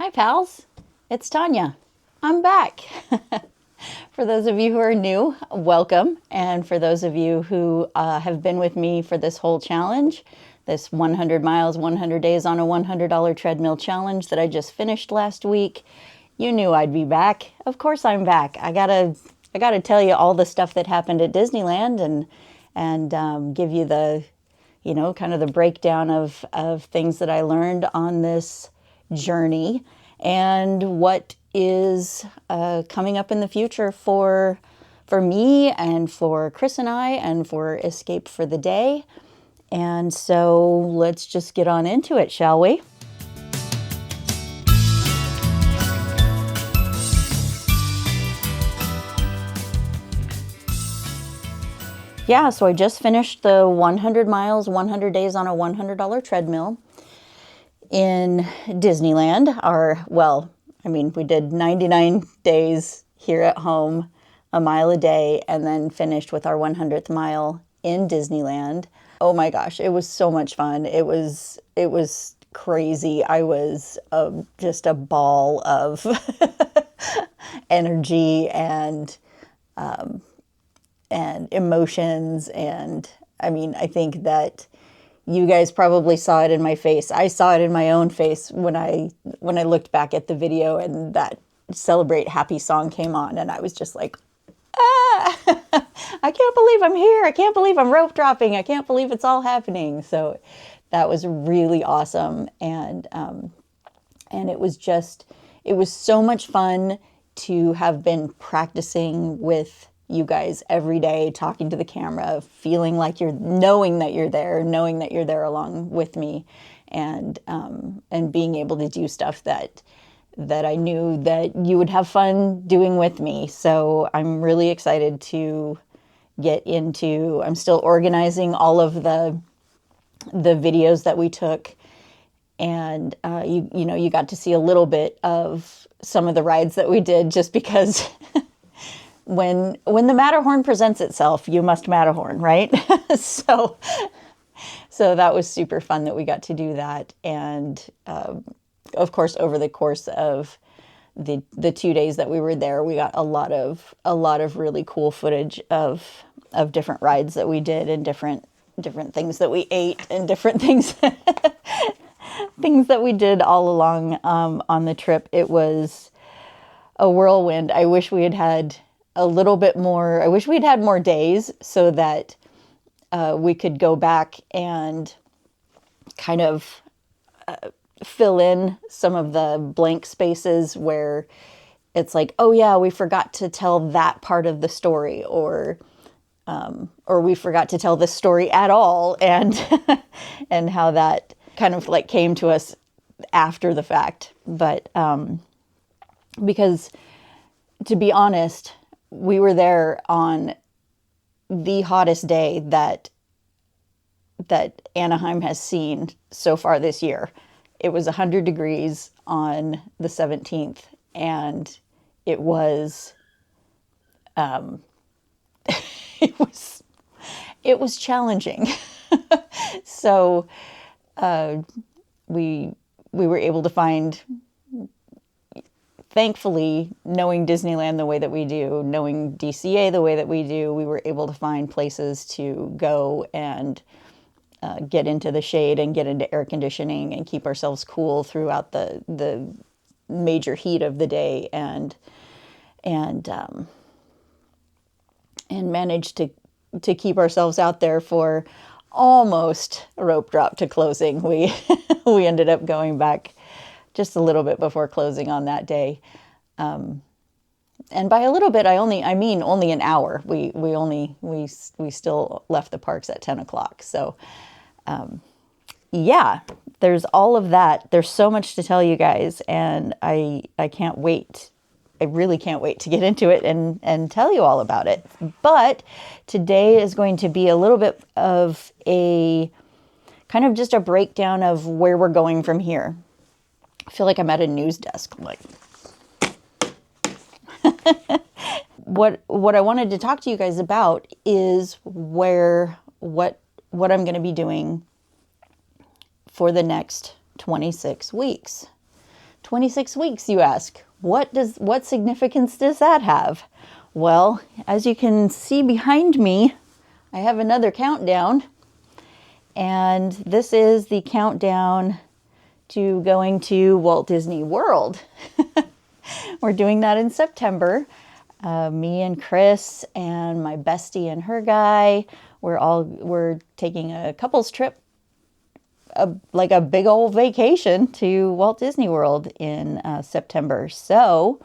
Hi, pals. It's Tanya. I'm back. For those of you who are new, welcome. And for those of you who have been with me for this whole challenge, this 100 miles, 100 days on a $100 treadmill challenge that I just finished last week, you knew I'd be back. Of course I'm back. I gotta tell you all the stuff that happened at Disneyland and give you the, kind of the breakdown of things that I learned on this journey and what is coming up in the future for me and for Chris and I and for Escape for the Day. And so let's just get on into it, shall we? Yeah, so I just finished the 100 miles, 100 days on a $100 treadmill in Disneyland. We did 99 days here at home, a mile a day, and then finished with our 100th mile in Disneyland. Oh my gosh, it was so much fun. It was crazy. I was just a ball of energy and emotions. And I think that you guys probably saw it in my face. I saw it in my own face when I looked back at the video and that Celebrate Happy song came on, and I was just like, I can't believe I'm here. I can't believe I'm rope dropping. I can't believe it's all happening. So that was really awesome. And it was so much fun to have been practicing with you guys every day, talking to the camera, feeling like knowing that you're there along with me, and being able to do stuff that I knew that you would have fun doing with me. So I'm really excited to get into. I'm still organizing all of the videos that we took, and you got to see a little bit of some of the rides that we did, just because. When the Matterhorn presents itself, you must Matterhorn, right? So that was super fun that we got to do that. And of course, over the course of the 2 days that we were there, we got a lot of really cool footage of different rides that we did, and different things that we ate, and different things things that we did all along on the trip. It was a whirlwind. I wish we had a little bit more. I wish we'd had more days so that we could go back and kind of fill in some of the blank spaces where it's like, oh yeah, we forgot to tell that part of the story, or we forgot to tell this story at all, and and how that kind of like came to us after the fact. But because, to be honest, we were there on the hottest day that Anaheim has seen so far this year. It was 100 degrees on the 17th, and it was it was challenging. So we were able to find, thankfully, knowing Disneyland the way that we do, knowing DCA the way that we do, we were able to find places to go and get into the shade and get into air conditioning and keep ourselves cool throughout the major heat of the day, and managed to keep ourselves out there for almost a rope drop to closing. We ended up going back just a little bit before closing on that day. And by a little bit, I mean only an hour. We still left the parks at 10 o'clock. So, yeah, there's all of that. There's so much to tell you guys, and I can't wait. I really can't wait to get into it and tell you all about it. But today is going to be a little bit of a kind of just a breakdown of where we're going from here. I feel like I'm at a news desk. Like, what I wanted to talk to you guys about is what I'm going to be doing for the next 26 weeks. 26 weeks, you ask. What significance does that have? Well, as you can see behind me, I have another countdown, and this is the countdown to going to Walt Disney World. We're doing that in September. Me and Chris and my bestie and her guy, we're taking a couples trip, like a big old vacation to Walt Disney World in September. So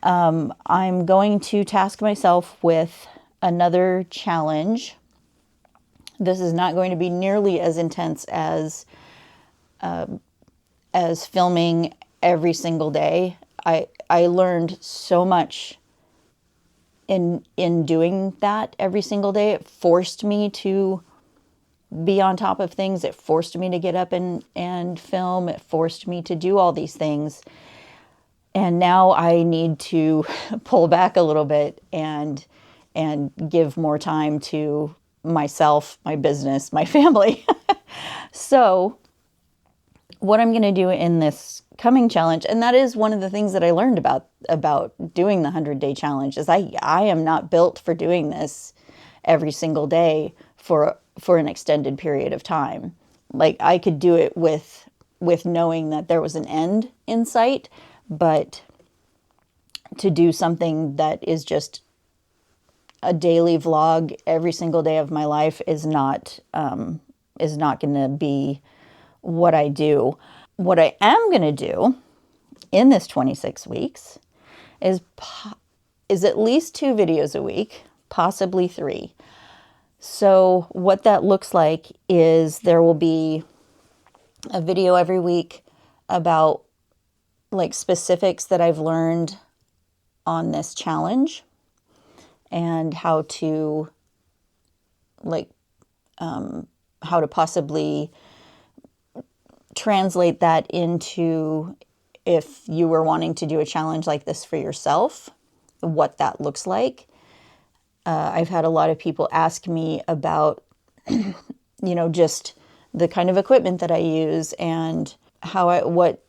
I'm going to task myself with another challenge. This is not going to be nearly as intense as filming every single day. I learned so much in doing that every single day. It forced me to be on top of things. It forced me to get up and film. It forced me to do all these things. And now I need to pull back a little bit and give more time to myself, my business, my family. So what I'm going to do in this coming challenge, and that is one of the things that I learned about doing the 100-day challenge, is I am not built for doing this every single day for an extended period of time. Like, I could do it with knowing that there was an end in sight, but to do something that is just a daily vlog every single day of my life is not going to be what I do. What I am going to do in this 26 weeks is at least 2 videos a week, possibly 3. So what that looks like is there will be a video every week about like specifics that I've learned on this challenge and how to possibly translate that into, if you were wanting to do a challenge like this for yourself, what that looks like. I've had a lot of people ask me about, just the kind of equipment that I use and what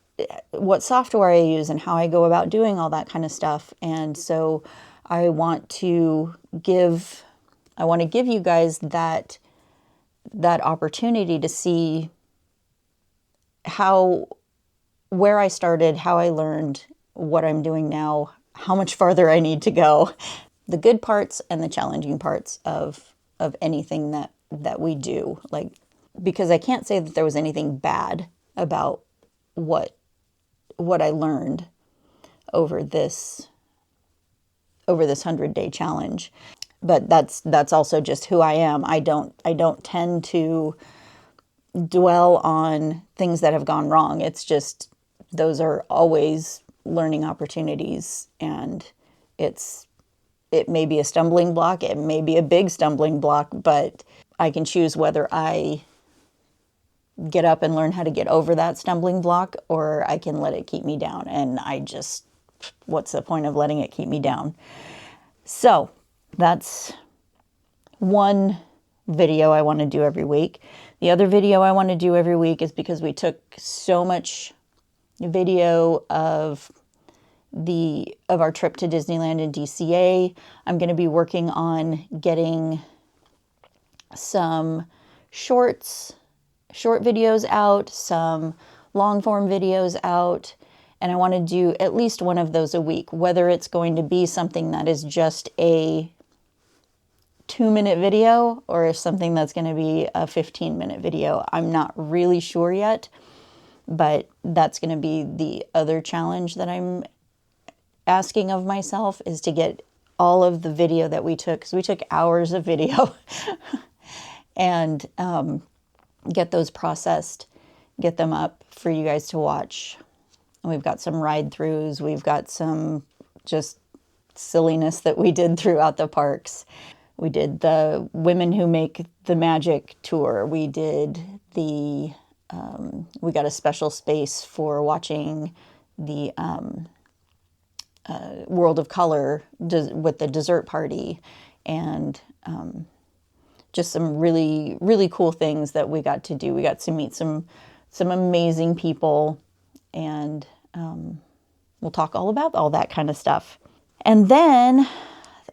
software I use and how I go about doing all that kind of stuff. And so I want to give you guys that opportunity to see where I started, how I learned, what I'm doing now, how much farther I need to go, the good parts and the challenging parts of anything that we do. Like, because I can't say that there was anything bad about what I learned over this 100-day challenge. But that's also just who I am. I don't tend to dwell on things that have gone wrong. It's just, those are always learning opportunities, and it may be a stumbling block, it may be a big stumbling block, but I can choose whether I get up and learn how to get over that stumbling block, or I can let it keep me down. And what's the point of letting it keep me down? So that's one video I want to do every week. The other video I want to do every week is, because we took so much video of our trip to Disneyland in DCA, I'm going to be working on getting some short videos out, some long form videos out, and I want to do at least one of those a week, whether it's going to be something that is just a 2-minute video or if something that's going to be a 15-minute video. I'm not really sure yet, but that's going to be the other challenge that I'm asking of myself, is to get all of the video that we took, because we took hours of video, and get those processed, get them up for you guys to watch. And we've got some ride-throughs, we've got some just silliness that we did throughout the parks. We did the Women Who Make the Magic tour. We did we got a special space for watching the World of Color with the dessert party, and just some really, really cool things that we got to do. We got to meet some amazing people and we'll talk all about all that kind of stuff. And then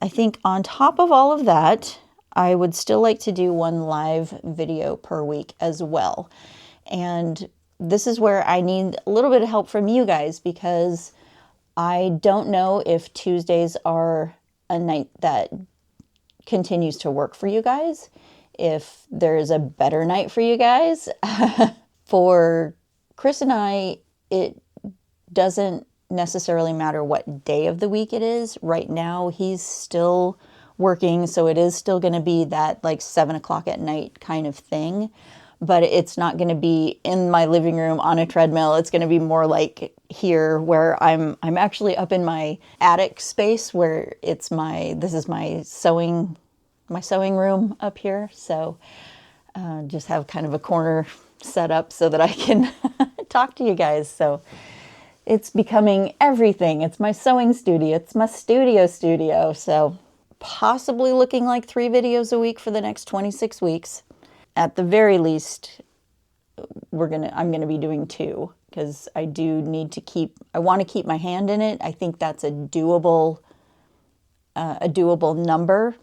I think on top of all of that, I would still like to do one live video per week as well. And this is where I need a little bit of help from you guys, because I don't know if Tuesdays are a night that continues to work for you guys, if there is a better night for you guys. For Chris and I, it doesn't necessarily matter what day of the week it is. Right now, he's still working, so it is still going to be that like 7 o'clock at night kind of thing. But it's not going to be in my living room on a treadmill. It's going to be more like here, where I'm actually up in my attic space, where this is my sewing room up here. So just have kind of a corner set up so that I can talk to you guys. So it's becoming everything. It's my sewing studio. It's my studio. So possibly looking like 3 videos a week for the next 26 weeks. At the very least, I'm gonna be doing 2, because I want to keep my hand in it. I think that's a doable number.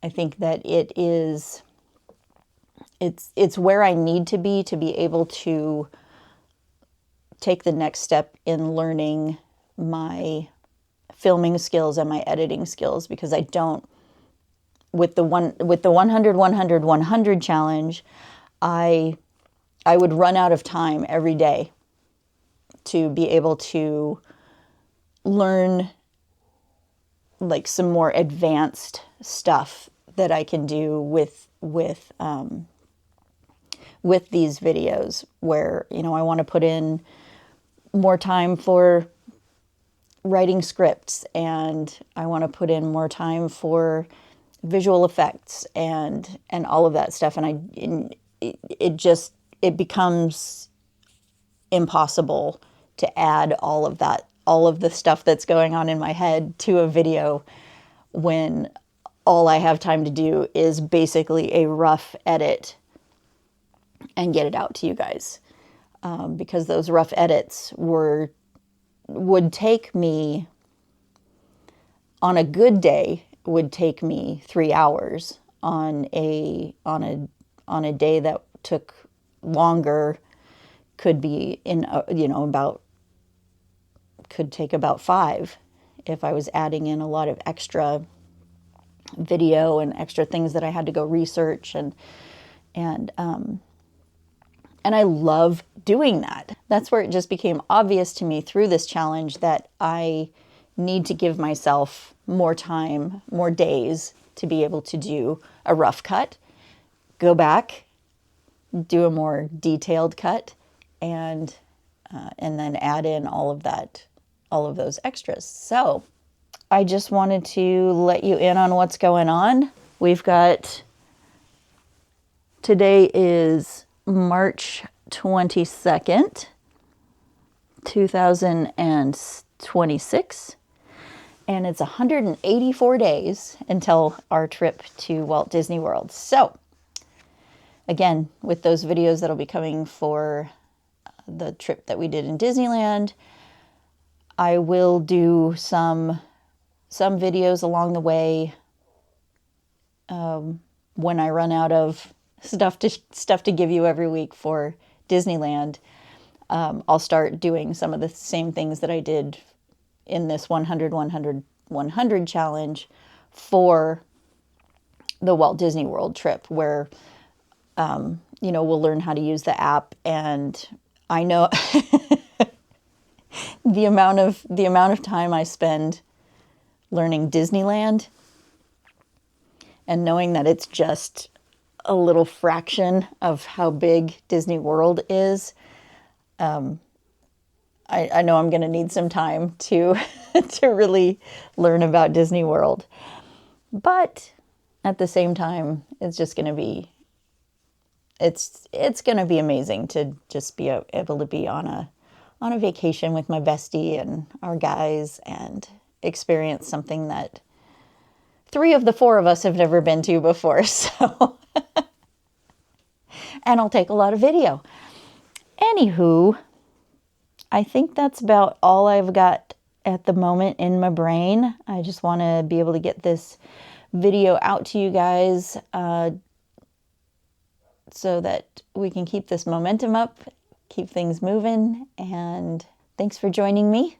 I think that it's where I need to be able to take the next step in learning my filming skills and my editing skills, because I don't, with the 100 challenge, I would run out of time every day to be able to learn like some more advanced stuff that I can do with these videos, where, I want to put in more time for writing scripts, and I want to put in more time for visual effects and all of that stuff. And it becomes impossible to add all of the stuff that's going on in my head to a video when all I have time to do is basically a rough edit and get it out to you guys. Because those rough edits would take me, on a good day, would take me 3 hours. On a day that took longer, could be could take about 5, if I was adding in a lot of extra video and extra things that I had to go research, and I love doing that. That's where it just became obvious to me through this challenge that I need to give myself more time, more days, to be able to do a rough cut, go back, do a more detailed cut, and then add in all of those extras. So I just wanted to let you in on what's going on. Today is March 22nd, 2026, and it's 184 days until our trip to Walt Disney World. So again, with those videos that'll be coming for the trip that we did in Disneyland, I will do some videos along the way when I run out of stuff to give you every week for Disneyland. I'll start doing some of the same things that I did in this 100 challenge for the Walt Disney World trip, where we'll learn how to use the app. And I know the amount of time I spend learning Disneyland, and knowing that it's just a little fraction of how big Disney World is. I know I'm going to need some time to to really learn about Disney World. But at the same time, it's just going to be, it's going to be amazing to just be able to be on a vacation with my bestie and our guys and experience something that 3 of the 4 of us have never been to before. So, and I'll take a lot of video. Anywho, I think that's about all I've got at the moment in my brain. I just want to be able to get this video out to you guys so that we can keep this momentum up, keep things moving. And thanks for joining me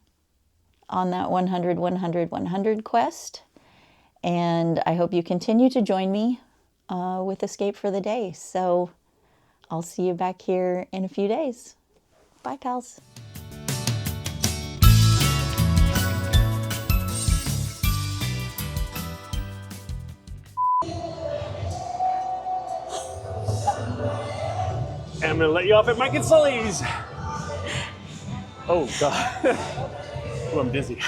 on that 100, 100, 100 quest. And I hope you continue to join me with Escape for the Day. So I'll see you back here in a few days. Bye, pals. And I'm gonna let you off at Mike and Sully's. Oh God. Oh, I'm dizzy.